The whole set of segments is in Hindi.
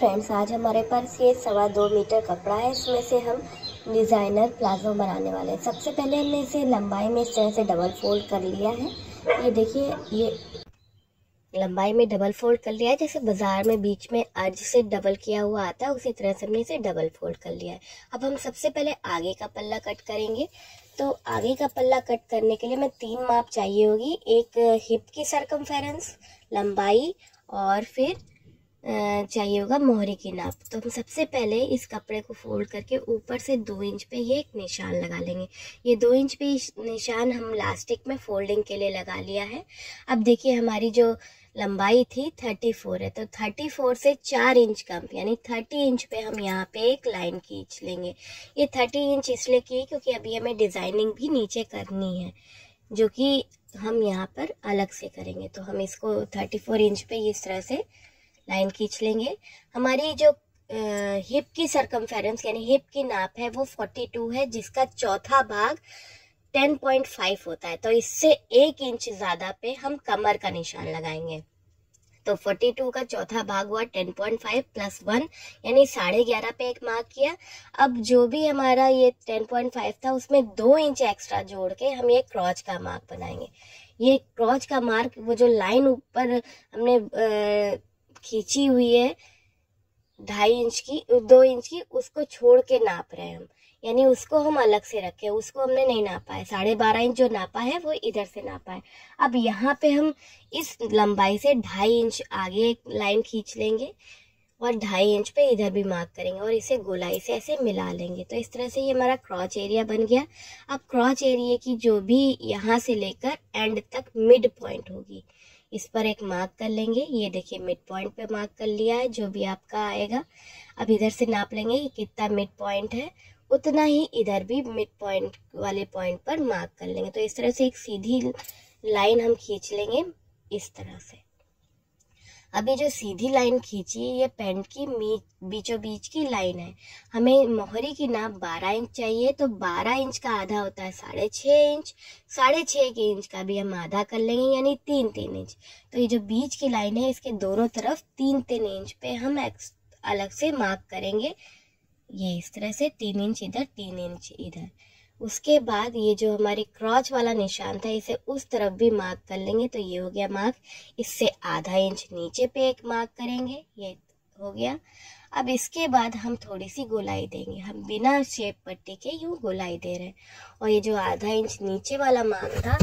फ्रेंड्स, आज हमारे पास ये 2.25 मीटर कपड़ा है। इसमें से हम डिज़ाइनर प्लाजो बनाने वाले हैं। सबसे पहले हमने इसे लंबाई में इस तरह से डबल फोल्ड कर लिया है। ये देखिए, ये लंबाई में डबल फोल्ड कर लिया है। जैसे बाजार में बीच में अर्ज से डबल किया हुआ आता है, उसी तरह से हमने इसे डबल फोल्ड कर लिया है। अब हम सबसे पहले आगे का पल्ला कट करेंगे। तो आगे का पल्ला कट करने के लिए हमें 3 माप चाहिए होगी। एक हिप की सरकमफेरेंस लंबाई, और फिर चाहिए होगा मोहरी की नाप। तो हम सबसे पहले इस कपड़े को फोल्ड करके ऊपर से 2 इंच पे ये एक निशान लगा लेंगे। ये 2 इंच पे निशान हम लास्टिक में फोल्डिंग के लिए लगा लिया है। अब देखिए, हमारी जो लंबाई थी 34 है, तो 34 से 4 इंच कम यानी 30 इंच पे हम यहाँ पे एक लाइन खींच लेंगे। ये 30 इंच इसलिए की क्योंकि अभी हमें डिजाइनिंग भी नीचे करनी है, जो कि हम यहाँ पर अलग से करेंगे। तो हम इसको 34 इंच पे इस तरह से लाइन खींच लेंगे। हमारी जो हिप की सरकमफेरेंस यानी हिप की नाप है वो 42 है, जिसका चौथा भाग 10.5 होता है। तो इससे 1 इंच ज्यादा पे हम कमर का निशान लगाएंगे। तो 42 का चौथा भाग हुआ 10.5 प्लस 1 यानी 11.5 पे एक मार्क किया। अब जो भी हमारा ये 10.5 था, उसमें 2 इंच एक्स्ट्रा जोड़ के हम ये क्रॉच का मार्क बनाएंगे। ये क्रॉच का मार्क, वो जो लाइन ऊपर हमने खींची हुई है 2.5 इंच की, 2 इंच की, उसको छोड़ के नाप रहे हैं हम, यानी उसको हम अलग से रखे, उसको हमने नहीं नापा है। 12.5 इंच जो नापा है वो इधर से नापा है। अब यहाँ पे हम इस लंबाई से 2.5 इंच आगे एक लाइन खींच लेंगे और 2.5 इंच पे इधर भी मार्क करेंगे और इसे गोलाई से ऐसे मिला लेंगे। तो इस तरह से ये हमारा क्रॉच एरिया बन गया। अब क्रॉच एरिया की जो भी यहाँ से लेकर एंड तक मिड पॉइंट होगी, इस पर एक मार्क कर लेंगे। ये देखिए, मिड पॉइंट पे मार्क कर लिया है, जो भी आपका आएगा। अब इधर से नाप लेंगे कि कितना मिड पॉइंट है, उतना ही इधर भी मिड पॉइंट वाले पॉइंट पर मार्क कर लेंगे। तो इस तरह से एक सीधी लाइन हम खींच लेंगे इस तरह से। अभी जो सीधी लाइन खींची है, ये पैंट की बीचों बीच की लाइन है। हमें मोहरी की नाप 12 इंच चाहिए, तो 12 इंच का आधा होता है 6.5 इंच। 6.5 इंच का भी हम आधा कर लेंगे, यानी 3 इंच। तो ये जो बीच की लाइन है, इसके दोनों तरफ 3 इंच पे हम अलग से मार्क करेंगे। ये इस तरह से 3 इंच इधर, 3 इंच इधर। उसके बाद ये जो हमारी क्रॉच वाला निशान था, इसे उस तरफ भी मार्क कर लेंगे। तो ये हो गया मार्क। इससे आधा इंच नीचे पे एक मार्क करेंगे, ये हो गया। अब इसके बाद हम थोड़ी सी गोलाई देंगे। हम बिना शेप पट्टी के यूं गोलाई दे रहे हैं, और ये जो आधा इंच नीचे वाला मार्क था,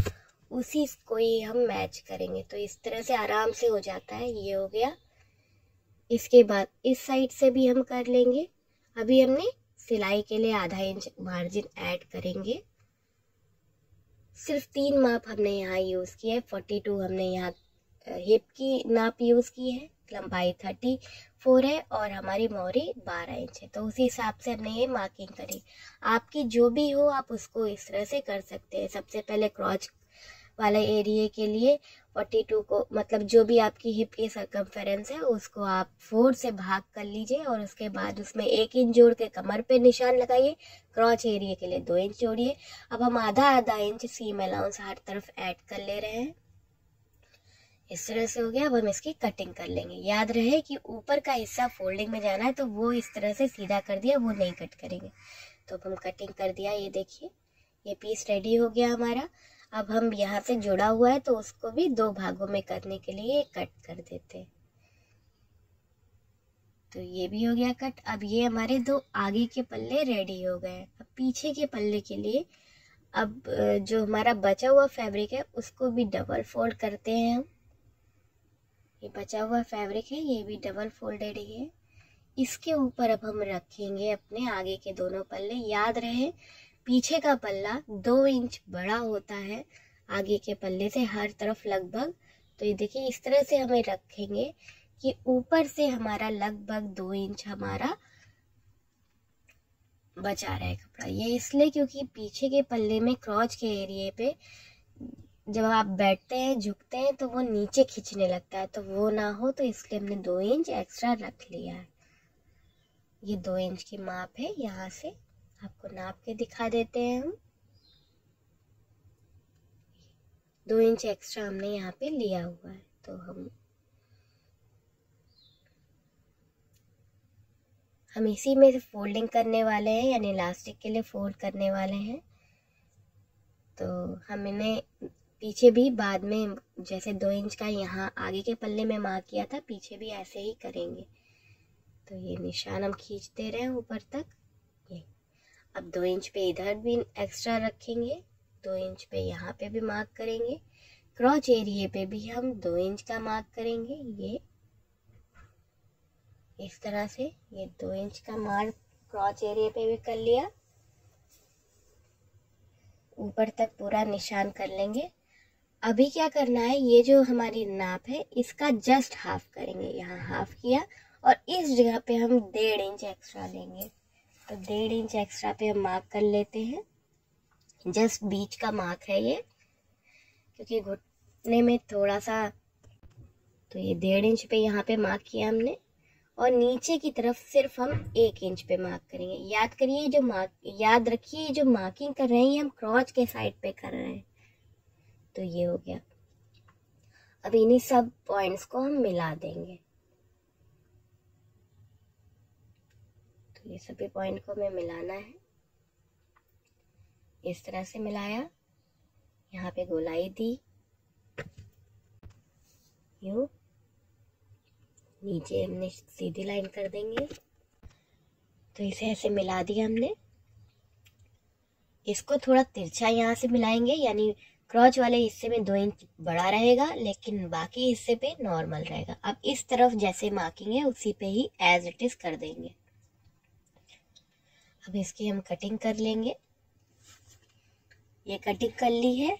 उसी को ही हम मैच करेंगे। तो इस तरह से आराम से हो जाता है। ये हो गया। इसके बाद इस साइड से भी हम कर लेंगे। अभी हमने सिलाई के लिए आधा इंच मार्जिन ऐड करेंगे। सिर्फ 3 माप हमने यहाँ यूज किया है। 42 हमने यहाँ हिप की नाप यूज की है, लंबाई 34 है और हमारी मोहरी 12 इंच है। तो उसी हिसाब से हमने ये मार्किंग करी। आपकी जो भी हो, आप उसको इस तरह से कर सकते हैं। सबसे पहले क्रॉच वाले एरिया के लिए 42 को, मतलब जो भी आपकी हिप की सरकमफेरेंस है, उसको आप 4 से भाग कर लीजिए और उसके बाद उसमें 1 इंच जोड़ के कमर पे निशान लगाइए। क्रॉच एरिया के लिए 2 इंच जोड़िए। अब हम आधा इंच सीम अलाउंस हर तरफ ऐड कर ले रहे हैं। इस तरह से हो गया। अब हम इसकी कटिंग कर लेंगे। याद रहे कि ऊपर का हिस्सा फोल्डिंग में जाना है, तो वो इस तरह से सीधा कर दिया, वो नहीं कट करेंगे। तो अब हम कटिंग कर दिया। ये देखिए, ये पीस रेडी हो गया हमारा। अब हम यहाँ से जुड़ा हुआ है, तो उसको भी 2 भागों में करने के लिए कट कर देते हैं। तो ये भी हो गया कट। अब ये हमारे 2 आगे के पल्ले रेडी हो गए। अब पीछे के पल्ले के लिए, अब जो हमारा बचा हुआ फैब्रिक है, उसको भी डबल फोल्ड करते हैं हम। ये बचा हुआ फैब्रिक है, ये भी डबल फोल्डेड है। इसके ऊपर अब हम रखेंगे अपने आगे के दोनों पल्ले। याद रहे, पीछे का पल्ला 2 इंच बड़ा होता है आगे के पल्ले से हर तरफ लगभग। तो ये देखिए, इस तरह से हमें रखेंगे कि ऊपर से हमारा लगभग 2 इंच हमारा बचा रहे कपड़ा। ये इसलिए क्योंकि पीछे के पल्ले में क्रॉच के एरिया पे जब आप बैठते हैं, झुकते हैं, तो वो नीचे खींचने लगता है, तो वो ना हो, तो इसलिए हमने 2 इंच एक्स्ट्रा रख लिया है। ये 2 इंच की माप है। यहाँ से आपको नाप के दिखा देते हैं हम। 2 इंच एक्स्ट्रा हमने यहाँ पे लिया हुआ है। तो हम हम इसी में से फोल्डिंग करने वाले हैं, यानी इलास्टिक के लिए फोल्ड करने वाले हैं। तो हम इन्हें पीछे भी बाद में जैसे 2 इंच का यहाँ आगे के पल्ले में मार्क किया था, पीछे भी ऐसे ही करेंगे। तो ये निशान हम खींचते रहे ऊपर तक। ये अब 2 इंच पे इधर भी एक्स्ट्रा रखेंगे, 2 इंच पे यहाँ पे भी मार्क करेंगे। क्रॉच एरिया पे भी हम 2 इंच का मार्क करेंगे। ये इस तरह से ये 2 इंच का मार्क क्रॉच एरिया पे भी कर लिया। ऊपर तक पूरा निशान कर लेंगे। अभी क्या करना है, ये जो हमारी नाप है इसका जस्ट हाफ करेंगे। यहाँ हाफ किया और इस जगह पे हम 1.5 इंच एक्स्ट्रा लेंगे। तो 1.5 इंच एक्स्ट्रा पे हम मार्क कर लेते हैं। जस्ट बीच का मार्क है ये, क्योंकि घुटने में थोड़ा सा, तो ये 1.5 इंच पे यहाँ पे मार्क किया हमने। और नीचे की तरफ सिर्फ हम 1 इंच पे मार्क करेंगे। याद रखिए जो मार्किंग कर रहे हैं ये हम क्रॉच के साइड पे कर रहे हैं। तो ये हो गया। अब इन्हीं सब पॉइंट्स को हम मिला देंगे। तो ये सभी पॉइंट को हमें मिलाना है। इस तरह से मिलाया, यहाँ पे गोलाई दी, यूं नीचे हमने सीधी लाइन कर देंगे। तो इसे ऐसे मिला दिया हमने। इसको थोड़ा तिरछा यहाँ से मिलाएंगे, यानी क्रॉच वाले हिस्से में 2 इंच बड़ा रहेगा लेकिन बाकी हिस्से पे नॉर्मल रहेगा। अब इस तरफ जैसे मार्किंग है उसी पे ही एज इट इज कर देंगे। अब इसकी हम कटिंग कर लेंगे। ये कटिंग कर ली है।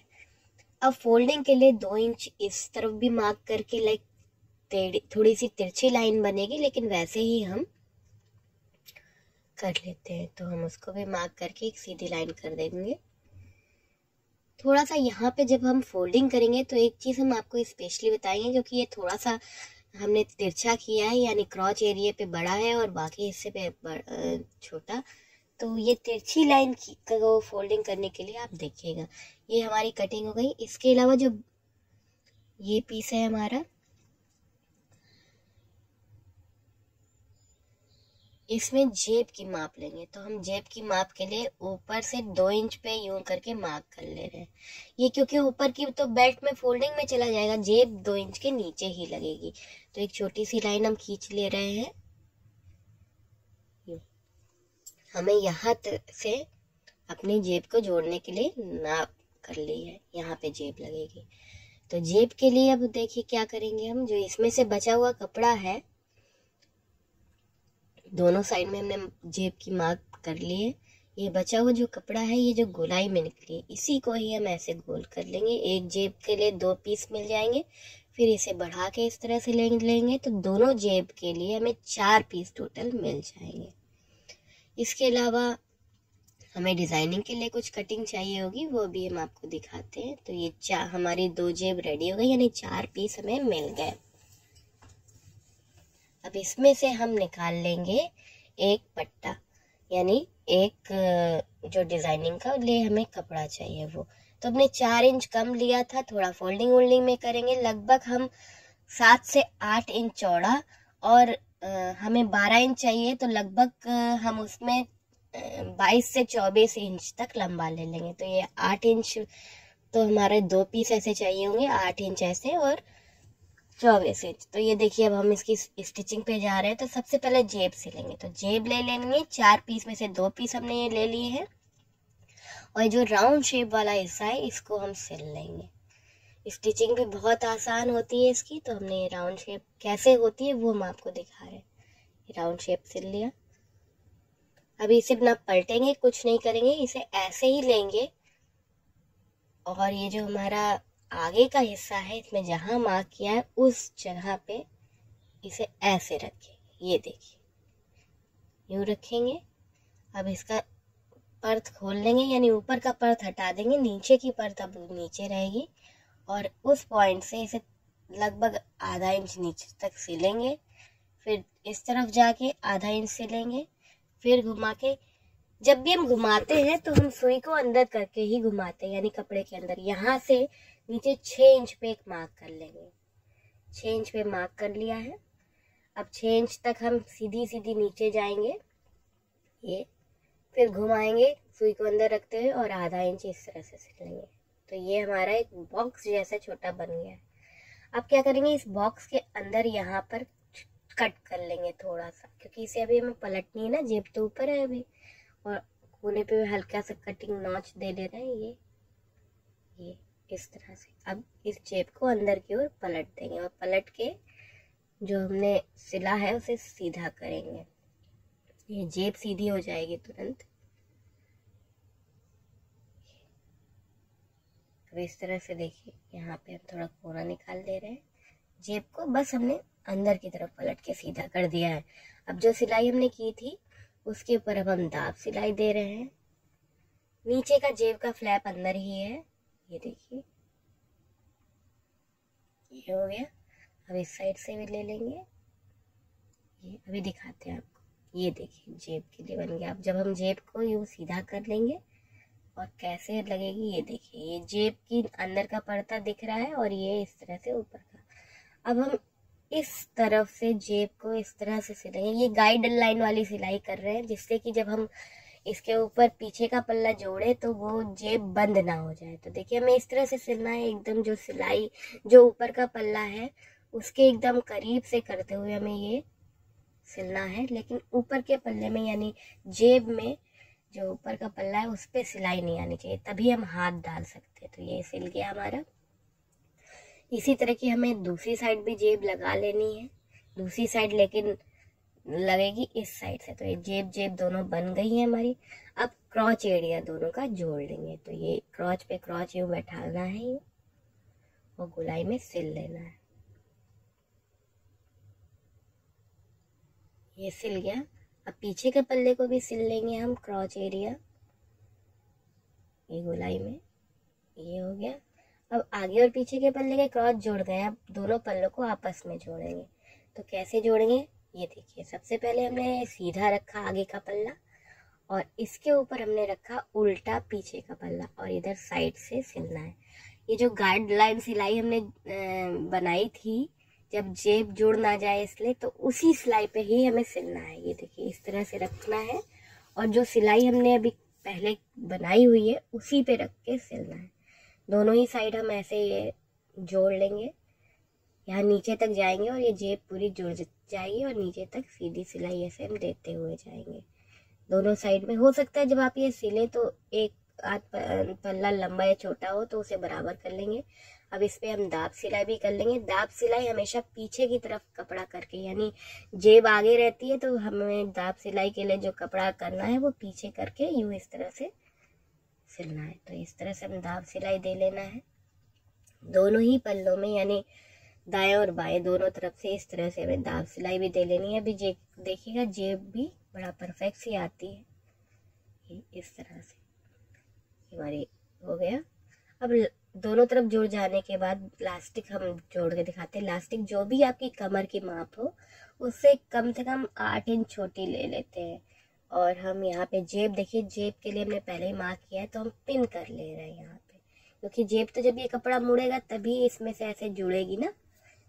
अब फोल्डिंग के लिए 2 इंच इस तरफ भी मार्क करके लाइक थोड़ी सी तिरछी लाइन बनेगी, लेकिन वैसे ही हम कर लेते हैं। तो हम उसको भी मार्क करके एक सीधी लाइन कर देंगे। थोड़ा सा यहाँ पे जब हम फोल्डिंग करेंगे तो एक चीज़ हम आपको स्पेशली बताएंगे, क्योंकि ये थोड़ा सा हमने तिरछा किया है, यानी क्रॉच एरिया पे बड़ा है और बाकी हिस्से पे छोटा। तो ये तिरछी लाइन को फोल्डिंग करने के लिए आप देखिएगा। ये हमारी कटिंग हो गई। इसके अलावा जो ये पीस है हमारा, इसमें जेब की माप लेंगे। तो हम जेब की माप के लिए ऊपर से 2 इंच पे यूं करके मार्क कर ले रहे हैं। ये क्योंकि ऊपर की तो बेल्ट में फोल्डिंग में चला जाएगा, जेब 2 इंच के नीचे ही लगेगी। तो एक छोटी सी लाइन हम खींच ले रहे हैं। हमें यहाँ से अपनी जेब को जोड़ने के लिए नाप कर ली है, यहाँ पे जेब लगेगी। तो जेब के लिए अब देखिए क्या करेंगे हम, जो इसमें से बचा हुआ कपड़ा है, दोनों साइड में हमने जेब की मार्क कर ली है। ये बचा हुआ जो कपड़ा है, ये जो गोलाई में निकली है, इसी को ही हम ऐसे गोल कर लेंगे। एक जेब के लिए 2 पीस मिल जाएंगे। फिर इसे बढ़ा के इस तरह से लेंगे तो दोनों जेब के लिए हमें 4 पीस टोटल मिल जाएंगे। इसके अलावा हमें डिजाइनिंग के लिए कुछ कटिंग चाहिए होगी, वो भी हम आपको दिखाते हैं। तो ये हमारी 2 जेब रेडी हो गई, यानी 4 पीस हमें मिल गए। अब इसमें से हम निकाल लेंगे एक पट्टा, यानी एक जो डिजाइनिंग का लिए हमें कपड़ा चाहिए वो। तो हमने 4 इंच कम लिया था, थोड़ा फोल्डिंग वोल्डिंग में करेंगे। लगभग हम 7 से 8 इंच चौड़ा और हमें 12 इंच चाहिए, तो लगभग हम उसमें 22 से 24 इंच तक लंबा ले लेंगे। तो ये 8 इंच, तो हमारे 2 पीस ऐसे चाहिए होंगे, 8 इंच ऐसे और 24 इंच। तो ये देखिए अब हम इसकी स्टिचिंग पे जा रहे हैं। तो सबसे पहले जेब सिलेंगे। तो जेब ले लेंगे, 4 पीस में से 2 पीस हमने ये ले लिए हैं। और जो राउंड शेप वाला हिस्सा है इसको हम सिल लेंगे। स्टिचिंग भी बहुत आसान होती है इसकी। तो हमने ये राउंड शेप कैसे होती है वो हम आपको दिखा रहे हैं। राउंड शेप सिल लिया। अभी इसे ना पलटेंगे, कुछ नहीं करेंगे, इसे ऐसे ही लेंगे। और ये जो हमारा आगे का हिस्सा है, इसमें जहां मार्क किया है उस जगह पे इसे ऐसे रखेंगे। ये देखिए यूं रखेंगे। अब इसका पर्थ खोल लेंगे, यानी ऊपर का पर्थ हटा देंगे, नीचे की पर्थ अब नीचे रहेगी। और उस पॉइंट से इसे लगभग आधा इंच नीचे तक सिलेंगे। फिर इस तरफ जाके आधा इंच सिलेंगे। फिर घुमा के, जब भी हम घुमाते हैं तो हम सुई को अंदर करके ही घुमाते हैं, यानी कपड़े के अंदर। यहाँ से नीचे 6 इंच पे एक मार्क कर लेंगे। 6 इंच पे मार्क कर लिया है। अब 6 इंच तक हम सीधी सीधी नीचे जाएंगे, ये फिर घुमाएंगे सुई को अंदर रखते हुए और आधा इंच इस तरह से सिलेंगे। तो ये हमारा एक बॉक्स जैसा छोटा बन गया है। अब क्या करेंगे, इस बॉक्स के अंदर यहाँ पर कट कर लेंगे थोड़ा सा, क्योंकि इसे अभी हमें पलटनी है ना, जेब तो ऊपर है अभी, और कोने पे हल्का सा कटिंग नॉच दे दे रहे हैं ये इस तरह से। अब इस जेब को अंदर की ओर पलट देंगे और पलट के जो हमने सिला है उसे सीधा करेंगे। ये जेब सीधी हो जाएगी तुरंत। अब इस तरह से देखिए, यहाँ पे हम थोड़ा कोना निकाल दे रहे हैं, जेब को बस हमने अंदर की तरफ पलट के सीधा कर दिया है। अब जो सिलाई हमने की थी उसके ऊपर अब हम दाब सिलाई दे रहे हैं। नीचे का जेब का फ्लैप अंदर ही है, ये देखिए, ये हो गया। अब इस साइड से भी ले लेंगे, ये अभी दिखाते हैं आपको। ये देखिए जेब के लिए बन गया। अब जब हम जेब को यूं सीधा कर लेंगे और कैसे लगेगी, ये देखिए, ये जेब की अंदर का पर्दा दिख रहा है और ये इस तरह से ऊपर का। अब हम इस तरफ से जेब को इस तरह से सिलेंगे। ये गाइड लाइन वाली सिलाई कर रहे हैं, जिससे कि जब हम इसके ऊपर पीछे का पल्ला जोड़े तो वो जेब बंद ना हो जाए। तो देखिए हमें इस तरह से सिलना है, एकदम जो सिलाई जो ऊपर का पल्ला है उसके एकदम करीब से करते हुए हमें ये सिलना है, लेकिन ऊपर के पल्ले में यानी जेब में जो ऊपर का पल्ला है उस पर सिलाई नहीं आनी चाहिए, तभी हम हाथ डाल सकते हैं। तो ये सिल गया हमारा। इसी तरह की हमें दूसरी साइड भी जेब लगा लेनी है, दूसरी साइड लेकिन लगेगी इस साइड से। तो ये जेब दोनों बन गई है हमारी। अब क्रॉच एरिया दोनों का जोड़ लेंगे। तो ये क्रॉच पे क्रॉच यूं बैठाना है यूं, और गोलाई में सिल लेना है। ये सिल गया। अब पीछे के पल्ले को भी सिल लेंगे हम, क्रॉच एरिया, ये गोलाई में, ये हो गया। अब आगे और पीछे के पल्ले के क्रॉच जोड़ गए। अब दोनों पल्लों को आपस में जोड़ेंगे। तो कैसे जोड़ेंगे, ये देखिए, सबसे पहले हमने सीधा रखा आगे का पल्ला और इसके ऊपर हमने रखा उल्टा पीछे का पल्ला और इधर साइड से सिलना है। ये जो गाइडलाइन सिलाई हमने बनाई थी जब जेब जुड़ ना जाए इसलिए, तो उसी सिलाई पे ही हमें सिलना है। ये देखिए इस तरह से रखना है और जो सिलाई हमने अभी पहले बनाई हुई है उसी पे रख के सिलना है। दोनों ही साइड हम ऐसे ये जोड़ लेंगे, यहाँ नीचे तक जाएंगे और ये जेब पूरी जुड़ जाएगी और नीचे तक सीधी सिलाई ऐसे हम देते हुए जाएंगे दोनों साइड में। हो सकता है जब आप ये सिले तो एक आध पल्ला लंबा या छोटा हो तो उसे बराबर कर लेंगे। अब इस पे हम दाब सिलाई भी कर लेंगे। दाब सिलाई हमेशा पीछे की तरफ कपड़ा करके, यानी जेब आगे रहती है तो हमें दाब सिलाई के लिए जो कपड़ा करना है वो पीछे करके यूं इस तरह से सिलना है। तो इस तरह से हम दाब सिलाई दे लेना है दोनों ही पल्लों में, यानी दाएं और बाएं दोनों तरफ से इस तरह से हमें दाब सिलाई भी दे लेनी है। अभी जेब देखिएगा, जेब भी बड़ा परफेक्ट सी आती है इस तरह से। हमारी हो गया। अब दोनों तरफ जुड़ जाने के बाद लास्टिक हम जोड़ के दिखाते हैं। लास्टिक जो भी आपकी कमर की माप हो उससे कम से कम 8 इंच छोटी ले लेते हैं। और हम यहाँ पे जेब देखिए, जेब के लिए हमने पहले ही मार्क किया है तो हम पिन कर ले रहे हैं यहाँ पे, क्योंकि जेब तो जब ये कपड़ा मुड़ेगा तभी इसमें से ऐसे जुड़ेगी ना,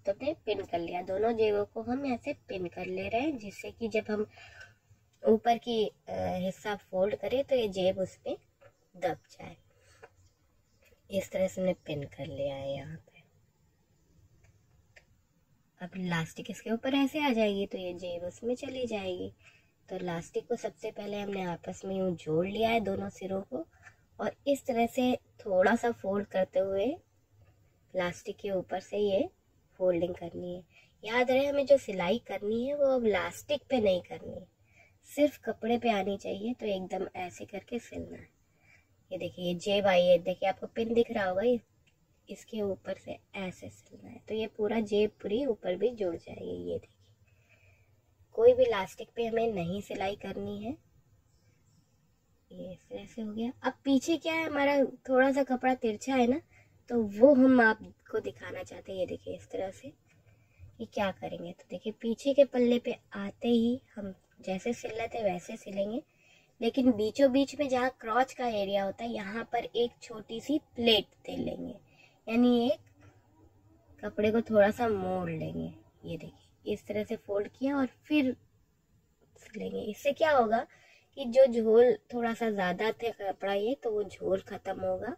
तो हमने पिन कर लिया। दोनों जेबों को हम ऐसे पिन कर ले रहे हैं, जिससे कि जब हम ऊपर की हिस्सा फोल्ड करें तो ये जेब उस पर दब जाए। इस तरह से हमने पिन कर लिया है यहाँ पे। अब लास्टिक इसके ऊपर ऐसे आ जाएगी तो ये जेब उसमें चली जाएगी। तो लास्टिक को सबसे पहले हमने आपस में यूँ जोड़ लिया है दोनों सिरों को, और इस तरह से थोड़ा सा फोल्ड करते हुए लास्टिक के ऊपर से ये फोल्डिंग करनी है। याद रहे हमें जो सिलाई करनी है वो अब लास्टिक पे नहीं करनी है, सिर्फ कपड़े पे आनी चाहिए। तो एकदम ऐसे करके सिलना है। ये देखिए ये जेब आई है, देखिए आपको पिन दिख रहा होगा, इसके ऊपर से ऐसे सिलना है तो ये पूरा जेब पूरी ऊपर भी जुड़ जाएगी। ये देखिए कोई भी लास्टिक पे हमें नहीं सिलाई करनी है। ये ऐसे हो गया। अब पीछे क्या है, हमारा थोड़ा सा कपड़ा तिरछा है ना, तो वो हम आपको दिखाना चाहते हैं। ये देखिए इस तरह से ये क्या करेंगे, तो देखिए पीछे के पल्ले पे आते ही हम जैसे सिल रहे थे वैसे सिलेंगे, लेकिन बीचों बीच में जहाँ क्रॉच का एरिया होता है यहाँ पर एक छोटी सी प्लेट दे लेंगे, यानी एक कपड़े को थोड़ा सा मोड़ लेंगे। ये देखिए इस तरह से फोल्ड किया और फिर सिलेंगे। इससे क्या होगा कि जो झोल थोड़ा सा ज़्यादा थे कपड़ा ये, तो वो झोल खत्म होगा।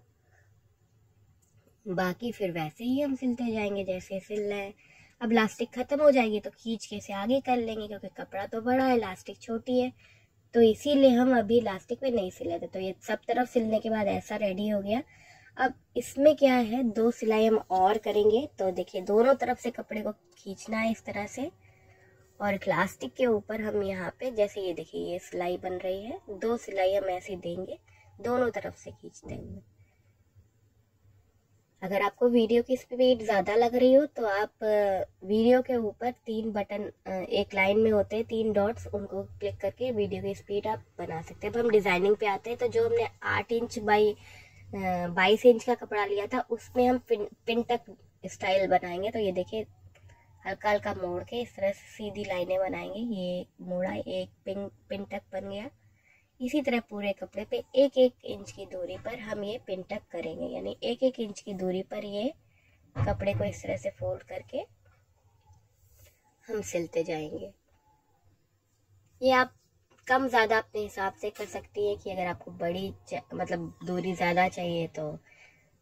बाकी फिर वैसे ही हम सिलते जाएंगे जैसे सिल रहे हैं। अब इलास्टिक खत्म हो जाएगी तो खींच के से आगे कर लेंगे, क्योंकि कपड़ा तो बड़ा है, इलास्टिक छोटी है, तो इसीलिए हम अभी इलास्टिक में नहीं सिले थे। तो ये सब तरफ सिलने के बाद ऐसा रेडी हो गया। अब इसमें क्या है, 2 सिलाई हम और करेंगे। तो देखिए दोनों तरफ से कपड़े को खींचना है इस तरह से, और इलास्टिक के ऊपर हम यहाँ पे जैसे ये देखिए ये सिलाई बन रही है, 2 सिलाई हम ऐसे देंगे दोनों तरफ से खींचते हुए। अगर आपको वीडियो की स्पीड ज़्यादा लग रही हो तो आप वीडियो के ऊपर 3 बटन एक लाइन में होते हैं, 3 डॉट्स, उनको क्लिक करके वीडियो की स्पीड आप बना सकते हैं। अब हम डिज़ाइनिंग पे आते हैं। तो जो हमने 8 इंच बाई 22 इंच का कपड़ा लिया था, उसमें हम पिन टक स्टाइल बनाएंगे। तो ये देखिए हल्का हल्का मोड़ के इस तरह से सीधी लाइनें बनाएंगे। ये मोड़ा, एक पिन टक बन गया। इसी तरह पूरे कपड़े पे 1-1 इंच की दूरी पर हम ये पिन टक करेंगे, यानी 1-1 इंच की दूरी पर ये कपड़े को इस तरह से फोल्ड करके हम सिलते जाएंगे। ये आप कम ज़्यादा अपने हिसाब से कर सकती है कि अगर आपको बड़ी मतलब दूरी ज़्यादा चाहिए तो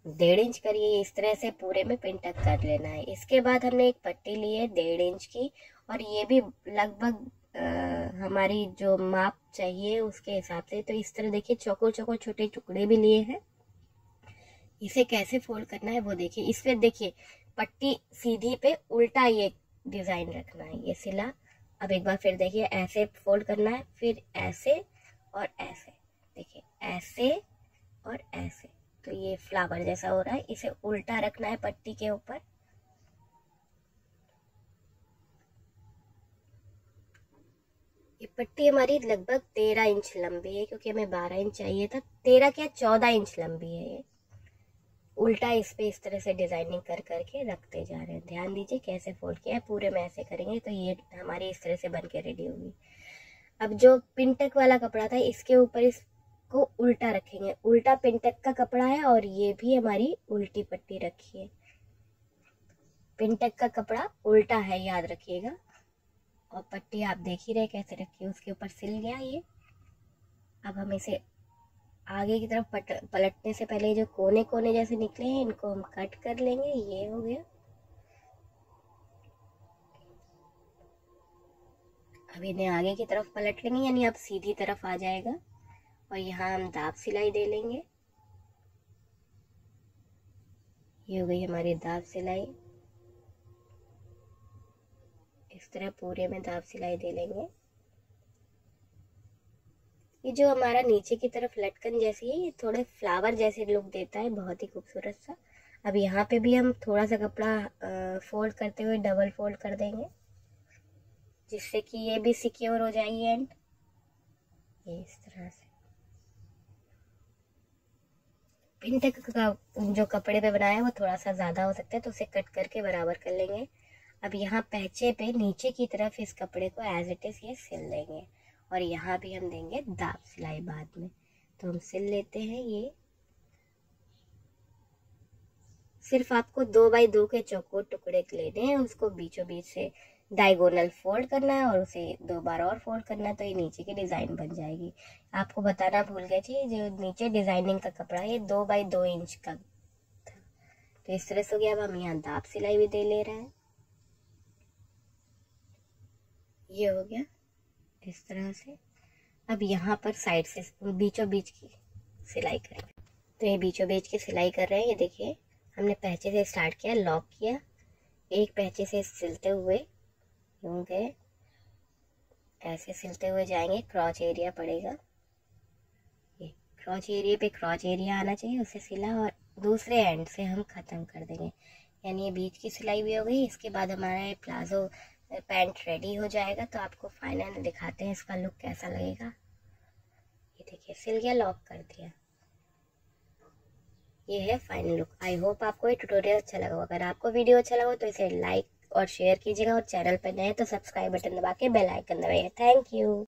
1.5 इंच करिए। इस तरह से पूरे में पिन टक कर लेना है। इसके बाद हमने एक पट्टी ली है 1.5 इंच की, और ये भी लगभग हमारी जो माप चाहिए उसके हिसाब से। तो इस तरह देखिए चौकोर चौकोर छोटे टुकड़े भी लिए हैं। इसे कैसे फोल्ड करना है वो देखिए। इस पे देखिए पट्टी सीधी पे उल्टा ये डिजाइन रखना है, ये सिला। अब एक बार फिर देखिए ऐसे फोल्ड करना है, फिर ऐसे और ऐसे, देखिए ऐसे और ऐसे। तो ये फ्लावर जैसा हो रहा है, इसे उल्टा रखना है पट्टी के ऊपर। ये पट्टी हमारी लगभग 13 इंच लंबी है, क्योंकि हमें 12 इंच चाहिए था। 13 क्या 14 इंच लंबी है ये। उल्टा इस पे इस तरह से डिजाइनिंग कर करके रखते जा रहे हैं। ध्यान दीजिए कैसे फोल्ड किया है, पूरे में ऐसे करेंगे तो ये हमारी इस तरह से बन के रेडी होगी। अब जो पिनटक वाला कपड़ा था इसके ऊपर इसको उल्टा रखेंगे। उल्टा पिनटक का कपड़ा है और ये भी हमारी उल्टी पट्टी रखी है। पिनटक का कपड़ा उल्टा है, याद रखिएगा। और पट्टी आप देख ही रहे कैसे रखी है, उसके ऊपर सिल गया ये। अब हम इसे आगे की तरफ पलटने से पहले जो कोने कोने जैसे निकले हैं इनको हम कट कर लेंगे। ये हो गया। अब इन्हें आगे की तरफ पलट लेंगे, यानी अब सीधी तरफ आ जाएगा। और यहाँ हम दाब सिलाई दे लेंगे। ये हो गई हमारी दाब सिलाई। इस तरह पूरे में दाब सिलाई दे लेंगे। ये जो हमारा नीचे की तरफ लटकन जैसी है, ये थोड़े फ्लावर जैसे लुक देता है, बहुत ही खूबसूरत सा। अब यहाँ पे भी हम थोड़ा सा कपड़ा फोल्ड करते हुए डबल फोल्ड कर देंगे, जिससे कि ये भी सिक्योर हो जाएगी एंड ये इस तरह से। पिनटक का जो कपड़े पे बनाया है वो थोड़ा सा ज़्यादा हो सकता है, तो उसे कट करके बराबर कर लेंगे। अब यहाँ पैचे पे नीचे की तरफ इस कपड़े को एज इट इज़ ये सिल लेंगे, और यहाँ भी हम देंगे दाब सिलाई बाद में। तो हम सिल लेते हैं। ये सिर्फ आपको 2 बाई 2 के चौकोर टुकड़े लेने हैं, उसको बीचों बीच से डायगोनल फोल्ड करना है और उसे 2 बार और फोल्ड करना है, तो ये नीचे की डिज़ाइन बन जाएगी। आपको बताना भूल गए थी, जो नीचे डिज़ाइनिंग का कपड़ा है ये 2 बाई 2 इंच का था। तो इस तरह से हो गया। अब हम यहाँ दाब सिलाई भी दे ले रहे हैं। ये हो गया इस तरह से। अब यहाँ पर साइड से बीचों बीच की सिलाई करेंगे। तो ये बीचों बीच की सिलाई कर रहे हैं। ये देखिए हमने पैचे से स्टार्ट किया, लॉक किया, एक पैचे से सिलते हुए यूं गए, ऐसे सिलते हुए जाएंगे, क्रॉच एरिया पड़ेगा। ये क्रॉच एरिया पे क्रॉच एरिया आना चाहिए, उसे सिला और दूसरे एंड से हम ख़त्म कर देंगे। यानी ये बीच की सिलाई भी हो गई। इसके बाद हमारा ये प्लाजो पैंट रेडी हो जाएगा। तो आपको फाइनल दिखाते हैं इसका लुक कैसा लगेगा। ये देखिए सिल गया, लॉक कर दिया। ये है फाइनल लुक। आई होप आपको ये ट्यूटोरियल अच्छा लगा। अगर आपको वीडियो अच्छा लगा तो इसे लाइक और शेयर कीजिएगा, और चैनल पर नए तो सब्सक्राइब बटन दबा के बेल आइकन दबाइए। Thank you.